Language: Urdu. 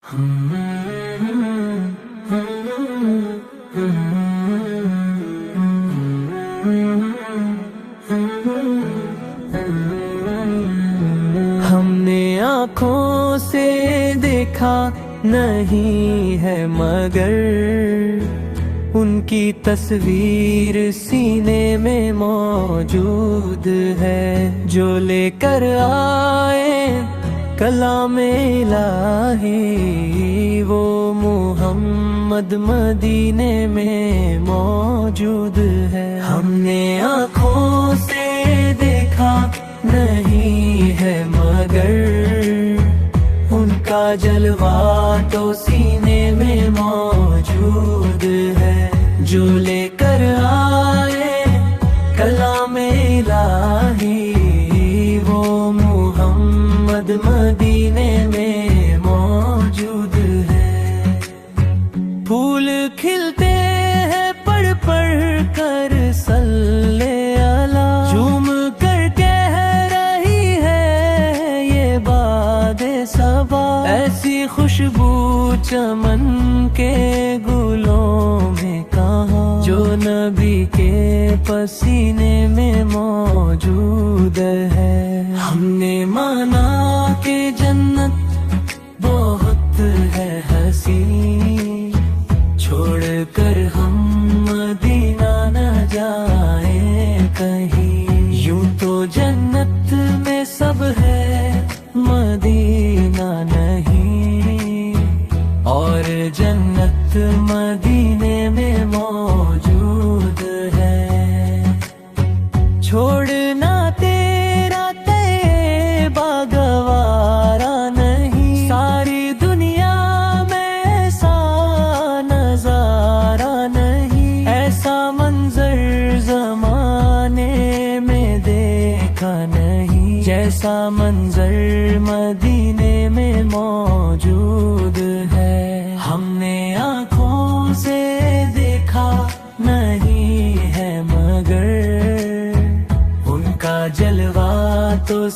ہم نے آنکھوں سے دیکھا نہیں ہے مگر ان کی تصویر سینے میں موجود ہے، جو لے کر آئے کلام الہی وہ محمد مدینے میں موجود ہے۔ ہم نے آنکھوں سے دیکھا نہیں ہے مگر ان کا جلوہ تو سینے میں موجود ہے، جو لے کر آئے کلام الہی وہ محمد مدینے میں موجود ہے۔ پھول کھلتے ہیں پڑھ پڑھ کر صلی اللہ، جھوم کر کہہ رہی ہے یہ باد صبا، ایسی خوشبو چمن کے گلوں میں کہاں، جو نبی کے پسینے میں موجود ہے۔ ہم نے مانا کہ جنت بہت ہے حسین، چھوڑ کر ہم مدینہ نہ جائیں کہیں، یوں تو جنت میں سب ہے مدینہ نہیں، اور جنت مدینے میں موجود ہے۔ چھوڑنا تیرا طیبہ گوارا نہیں، ساری دنیا میں ایسا نظارہ نہیں، ایسا منظر زمانے میں دیکھا نہیں، جیسا منظر مدینے میں موجود ہے۔ ہم نے آنکھوں سے دیکھا نہیں ہے مگر ان کا جلوہ تو